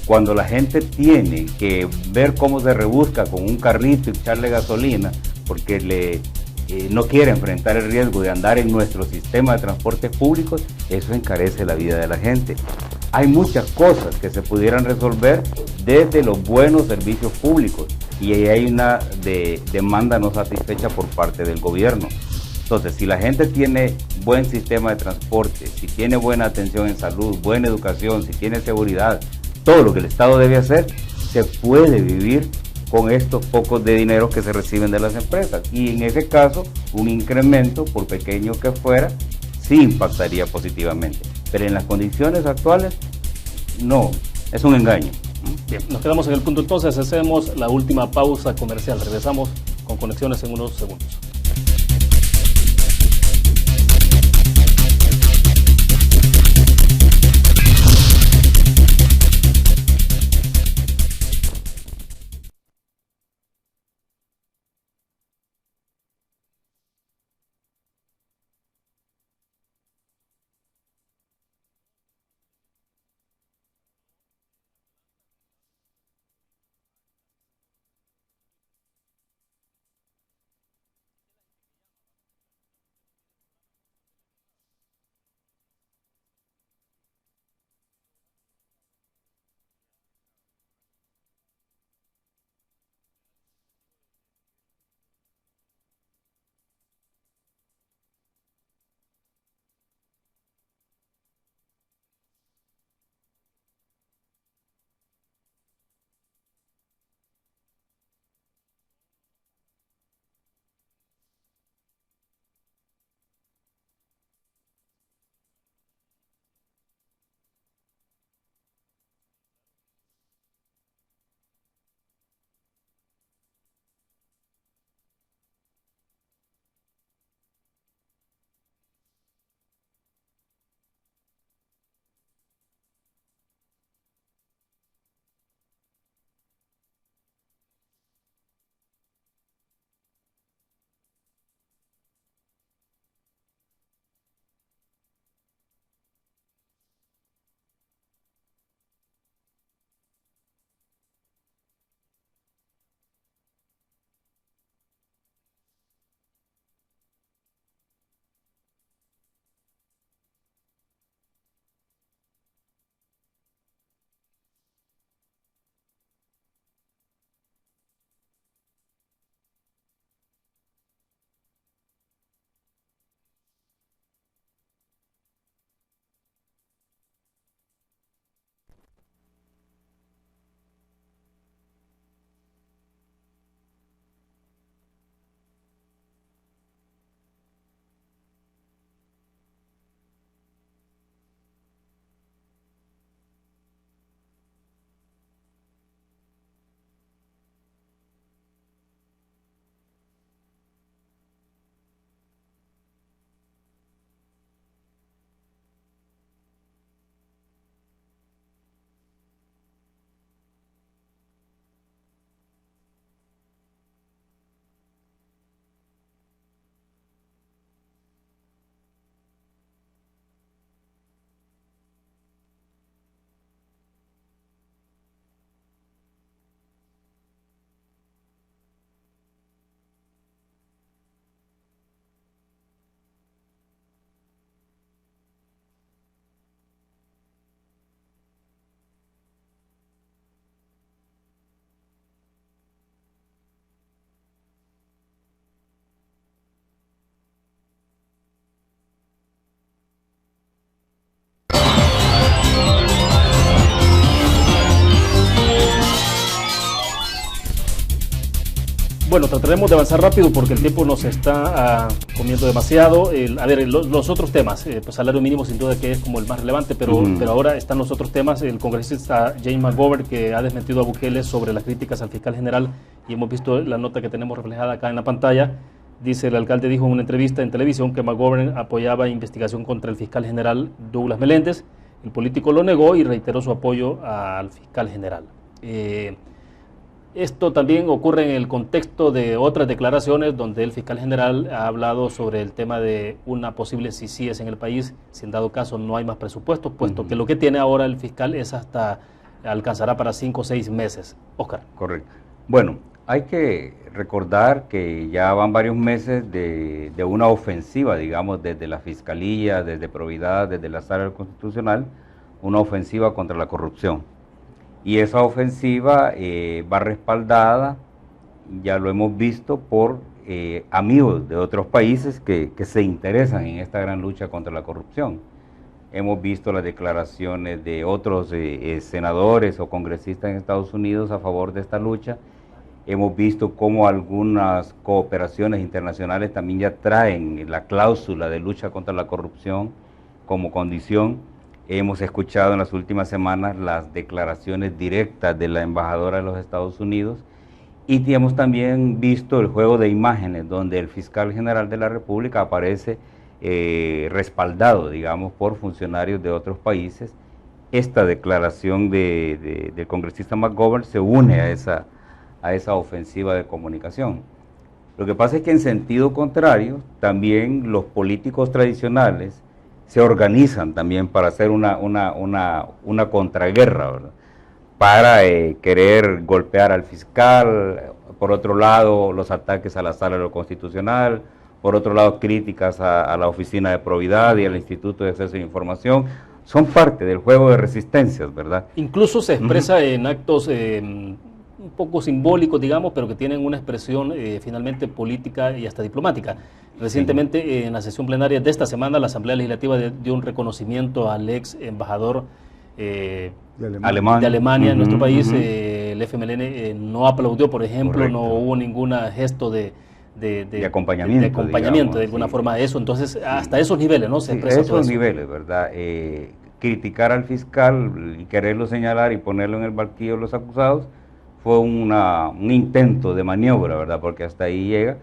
Cuando la gente tiene que ver cómo se rebusca con un carrito y echarle gasolina porque no quiere enfrentar el riesgo de andar en nuestro sistema de transportes públicos, eso encarece la vida de la gente. Hay muchas cosas que se pudieran resolver desde los buenos servicios públicos, y ahí hay una demanda no satisfecha por parte del gobierno. Entonces, si la gente tiene buen sistema de transporte, si tiene buena atención en salud, buena educación, si tiene seguridad, todo lo que el Estado debe hacer, se puede vivir con estos pocos de dinero que se reciben de las empresas. Y en ese caso, un incremento, por pequeño que fuera, sí impactaría positivamente. Pero en las condiciones actuales, no, es un engaño. Bien, nos quedamos en el punto entonces, hacemos la última pausa comercial. Regresamos con conexiones en unos segundos. Bueno, trataremos de avanzar rápido porque el tiempo nos está comiendo demasiado. Los otros temas, pues salario mínimo sin duda que es como el más relevante, pero ahora están los otros temas. El congresista James McGovern, que ha desmentido a Bukele sobre las críticas al fiscal general, y hemos visto la nota que tenemos reflejada acá en la pantalla. Dice, el alcalde dijo en una entrevista en televisión que McGovern apoyaba investigación contra el fiscal general Douglas Meléndez. El político lo negó y reiteró su apoyo al fiscal general. Esto también ocurre en el contexto de otras declaraciones donde el fiscal general ha hablado sobre el tema de una posible CICIES en el país, si en dado caso no hay más presupuestos, puesto que lo que tiene ahora el fiscal es alcanzará para 5 o 6 meses. Óscar. Correcto. Bueno, hay que recordar que ya van varios meses de una ofensiva, digamos, desde la Fiscalía, desde Probidad, desde la Sala Constitucional, una ofensiva contra la corrupción. Y esa ofensiva va respaldada, ya lo hemos visto, por amigos de otros países que se interesan en esta gran lucha contra la corrupción. Hemos visto las declaraciones de otros senadores o congresistas en Estados Unidos a favor de esta lucha. Hemos visto cómo algunas cooperaciones internacionales también ya traen la cláusula de lucha contra la corrupción como condición. Hemos escuchado en las últimas semanas las declaraciones directas de la embajadora de los Estados Unidos y hemos también visto el juego de imágenes donde el fiscal general de la República aparece respaldado, digamos, por funcionarios de otros países. Esta declaración del congresista McGovern se une a esa ofensiva de comunicación. Lo que pasa es que en sentido contrario, también los políticos tradicionales se organizan también para hacer una contraguerra, ¿verdad? Para querer golpear al fiscal, por otro lado los ataques a la Sala de lo Constitucional, por otro lado críticas a la Oficina de Probidad y al Instituto de Acceso a la Información, son parte del juego de resistencias, ¿verdad? Incluso se expresa en actos un poco simbólicos, digamos, pero que tienen una expresión finalmente política y hasta diplomática. Recientemente, en la sesión plenaria de esta semana, la Asamblea Legislativa dio un reconocimiento al ex embajador de Alemania en nuestro país. El FMLN no aplaudió, por ejemplo. Correcto. No hubo ningún gesto de acompañamiento, digamos, de alguna forma a eso. Entonces, hasta esos niveles, ¿no? Se expresa todo eso. Niveles, ¿verdad? Criticar al fiscal y quererlo señalar y ponerlo en el banquillo de los acusados fue un intento de maniobra, ¿verdad? Porque hasta ahí llega.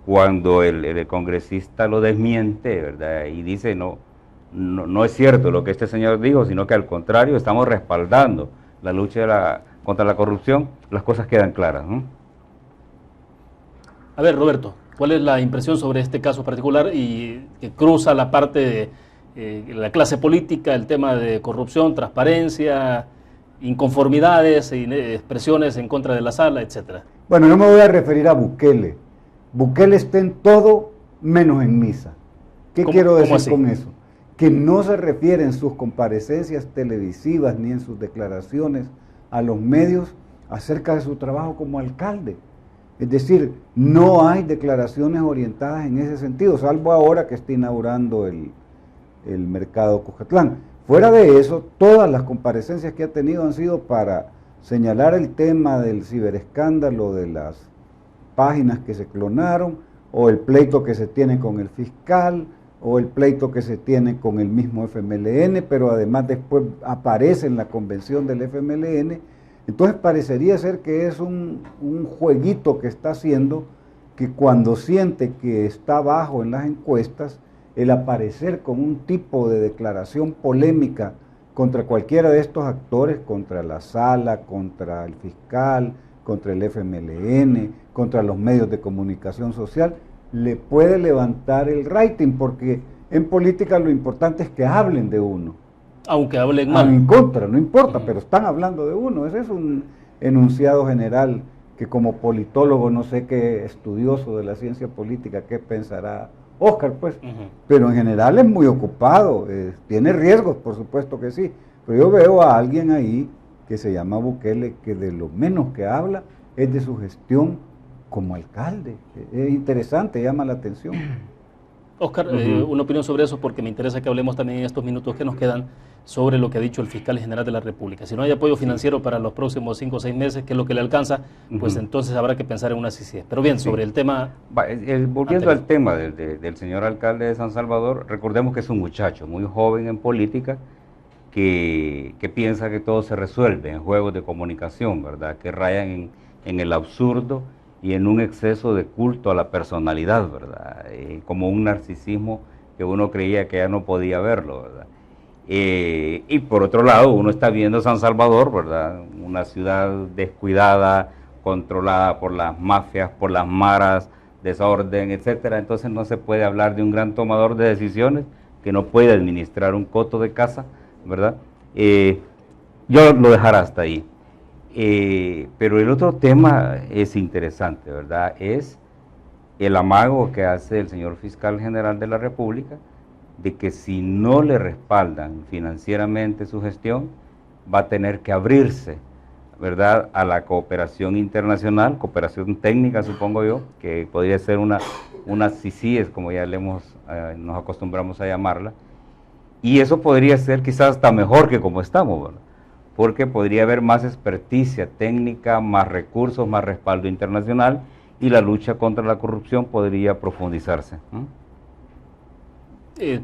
Cuando el congresista lo desmiente, ¿verdad? Y dice, no es cierto lo que este señor dijo, sino que al contrario, estamos respaldando la lucha contra la corrupción, las cosas quedan claras, ¿no? A ver, Roberto, ¿cuál es la impresión sobre este caso particular y que cruza la parte de la clase política, el tema de corrupción, transparencia, inconformidades, expresiones en contra de la sala, etcétera? Bueno, no me voy a referir a Bukele. Bukele está en todo menos en misa. ¿Qué quiero decir con eso? Que no se refiere en sus comparecencias televisivas ni en sus declaraciones a los medios acerca de su trabajo como alcalde. Es decir, no hay declaraciones orientadas en ese sentido, salvo ahora que está inaugurando el mercado Cucatlán. Fuera de eso, todas las comparecencias que ha tenido han sido para señalar el tema del ciberescándalo de las páginas que se clonaron, o el pleito que se tiene con el fiscal, o el pleito que se tiene con el mismo FMLN, pero además después aparece en la convención del FMLN. Entonces parecería ser que es un jueguito que está haciendo, que cuando siente que está bajo en las encuestas, el aparecer con un tipo de declaración polémica contra cualquiera de estos actores, contra la sala, contra el fiscal, contra el FMLN, contra los medios de comunicación social, le puede levantar el rating, porque en política lo importante es que hablen de uno. Aunque hablen mal. En contra, no importa, pero están hablando de uno. Ese es un enunciado general que como politólogo, no sé qué estudioso de la ciencia política, qué pensará Óscar, pues, pero en general es muy ocupado, tiene riesgos, por supuesto que sí, pero yo veo a alguien ahí que se llama Bukele, que de lo menos que habla es de su gestión como alcalde. Es interesante, llama la atención. Oscar, una opinión sobre eso, porque me interesa que hablemos también en estos minutos que nos quedan sobre lo que ha dicho el fiscal general de la República. Si no hay apoyo financiero para los próximos 5 o 6 meses, que es lo que le alcanza, pues entonces habrá que pensar en una CICIES. Pero bien, sobre el tema... Volviendo al tema del señor alcalde de San Salvador, recordemos que es un muchacho muy joven en política, que piensa que todo se resuelve en juegos de comunicación, ¿verdad? Que rayan en el absurdo y en un exceso de culto a la personalidad, ¿verdad? Como un narcisismo que uno creía que ya no podía verlo, ¿verdad? Y por otro lado, uno está viendo San Salvador, ¿verdad? Una ciudad descuidada, controlada por las mafias, por las maras, desorden, etcétera. Entonces no se puede hablar de un gran tomador de decisiones que no puede administrar un coto de casa, ¿verdad? Yo lo dejaré hasta ahí. Pero el otro tema es interesante, ¿verdad? Es el amago que hace el señor fiscal general de la República de que si no le respaldan financieramente su gestión, va a tener que abrirse, ¿verdad?, a la cooperación internacional, cooperación técnica, supongo yo, que podría ser una CICIES, como ya nos acostumbramos a llamarla, y eso podría ser quizás hasta mejor que como estamos, ¿verdad?, porque podría haber más experticia técnica, más recursos, más respaldo internacional, y la lucha contra la corrupción podría profundizarse.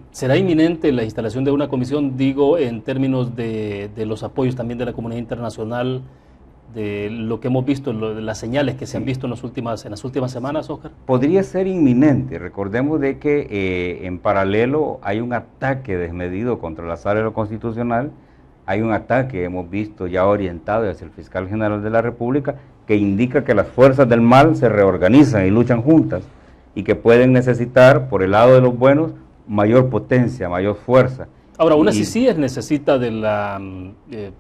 ¿Será inminente la instalación de una comisión, digo, en términos de los apoyos también de la comunidad internacional, de lo que hemos visto, de las señales que se han visto en las últimas semanas, Oscar? Podría ser inminente. Recordemos de que en paralelo hay un ataque desmedido contra la sala de lo constitucional, hay un ataque, hemos visto ya orientado hacia el fiscal general de la República, que indica que las fuerzas del mal se reorganizan y luchan juntas, y que pueden necesitar, por el lado de los buenos, mayor potencia, mayor fuerza. Ahora, una CICIES necesita de la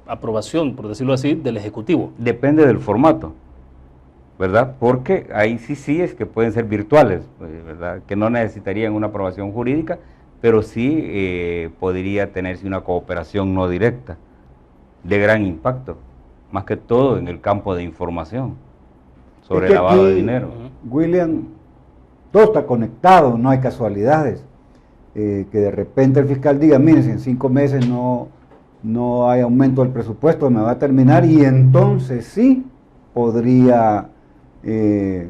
aprobación, por decirlo así, del Ejecutivo. Depende del formato, ¿verdad? Porque hay CICIES que pueden ser virtuales, ¿verdad?, que no necesitarían una aprobación jurídica, pero sí podría tenerse una cooperación no directa, de gran impacto, más que todo en el campo de información sobre el lavado de dinero. William, todo está conectado, no hay casualidades. Que de repente el fiscal diga, miren, si en 5 meses no hay aumento del presupuesto, me va a terminar, y entonces sí podría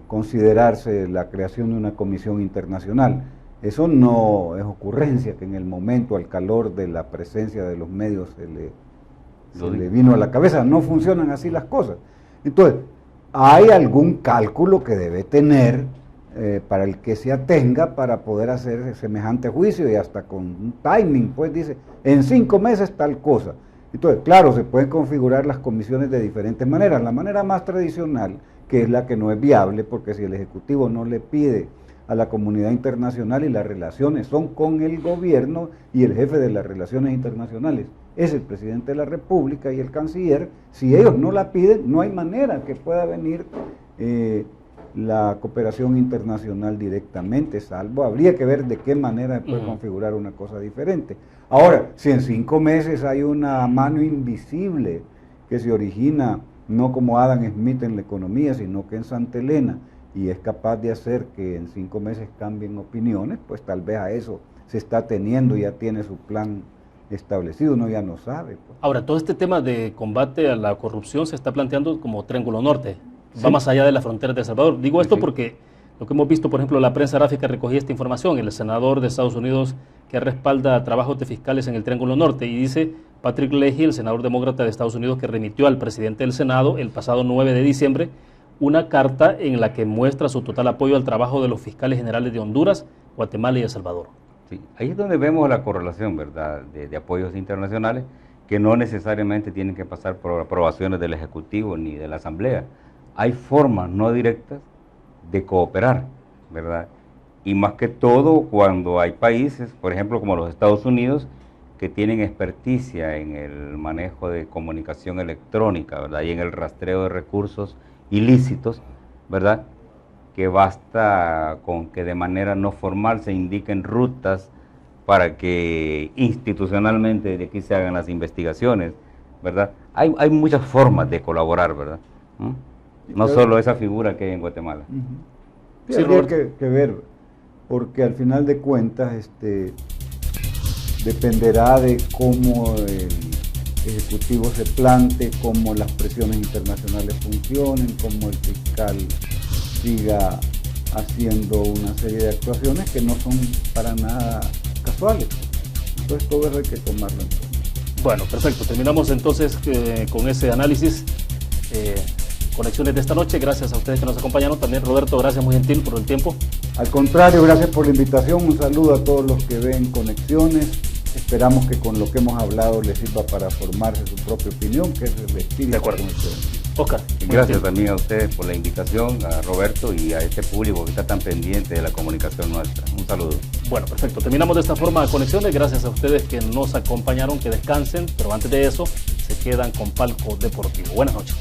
considerarse la creación de una comisión internacional. Eso no es ocurrencia que en el momento, al calor de la presencia de los medios, se le vino a la cabeza. No funcionan así las cosas. Entonces, hay algún cálculo que debe tener para el que se atenga para poder hacer semejante juicio, y hasta con un timing, pues dice, en 5 meses tal cosa. Entonces, claro, se pueden configurar las comisiones de diferentes maneras. La manera más tradicional, que es la que no es viable, porque si el Ejecutivo no le pide a la comunidad internacional, y las relaciones son con el gobierno, y el jefe de las relaciones internacionales es el presidente de la República y el canciller, si ellos no la piden, no hay manera que pueda venir la cooperación internacional directamente, salvo habría que ver de qué manera puede configurar una cosa diferente. Ahora, si en 5 meses hay una mano invisible que se origina no como Adam Smith en la economía, sino que en Santa Elena, y es capaz de hacer que en 5 meses cambien opiniones, pues tal vez a eso se está teniendo, ya tiene su plan establecido, uno ya no sabe. Pues. Ahora, todo este tema de combate a la corrupción se está planteando como Triángulo Norte, va más allá de la frontera de El Salvador. Digo esto porque lo que hemos visto, por ejemplo, la prensa gráfica recogía esta información, el senador de Estados Unidos que respalda trabajos de fiscales en el Triángulo Norte, y dice Patrick Leahy, el senador demócrata de Estados Unidos, que remitió al presidente del Senado el pasado 9 de diciembre una carta en la que muestra su total apoyo al trabajo de los fiscales generales de Honduras, Guatemala y El Salvador. Sí, ahí es donde vemos la correlación, ¿verdad?, de apoyos internacionales que no necesariamente tienen que pasar por aprobaciones del Ejecutivo ni de la Asamblea. Hay formas no directas de cooperar, ¿verdad? Y más que todo cuando hay países, por ejemplo, como los Estados Unidos, que tienen experticia en el manejo de comunicación electrónica, ¿verdad?, y en el rastreo de recursos ilícitos, ¿verdad?, que basta con que de manera no formal se indiquen rutas para que institucionalmente de aquí se hagan las investigaciones, ¿verdad? Hay muchas formas de colaborar, ¿verdad? No solo esa figura que hay en Guatemala. Sí, habría que ver porque al final de cuentas dependerá de cómo el Ejecutivo se plante, cómo las presiones internacionales funcionen, cómo el fiscal siga haciendo una serie de actuaciones que no son para nada casuales. Entonces todo eso hay que tomarlo en cuenta. Bueno, perfecto. Terminamos entonces con ese análisis. Conexiones de esta noche. Gracias a ustedes que nos acompañaron. También Roberto, gracias, muy gentil por el tiempo. Al contrario, gracias por la invitación. Un saludo a todos los que ven Conexiones. Esperamos que con lo que hemos hablado les sirva para formarse su propia opinión, que es el espíritu. De acuerdo. Oscar. Gracias también a ustedes por la invitación, a Roberto y a este público que está tan pendiente de la comunicación nuestra. Un saludo. Bueno, perfecto. Terminamos de esta forma Conexiones. Gracias a ustedes que nos acompañaron, que descansen, pero antes de eso se quedan con Palco Deportivo. Buenas noches.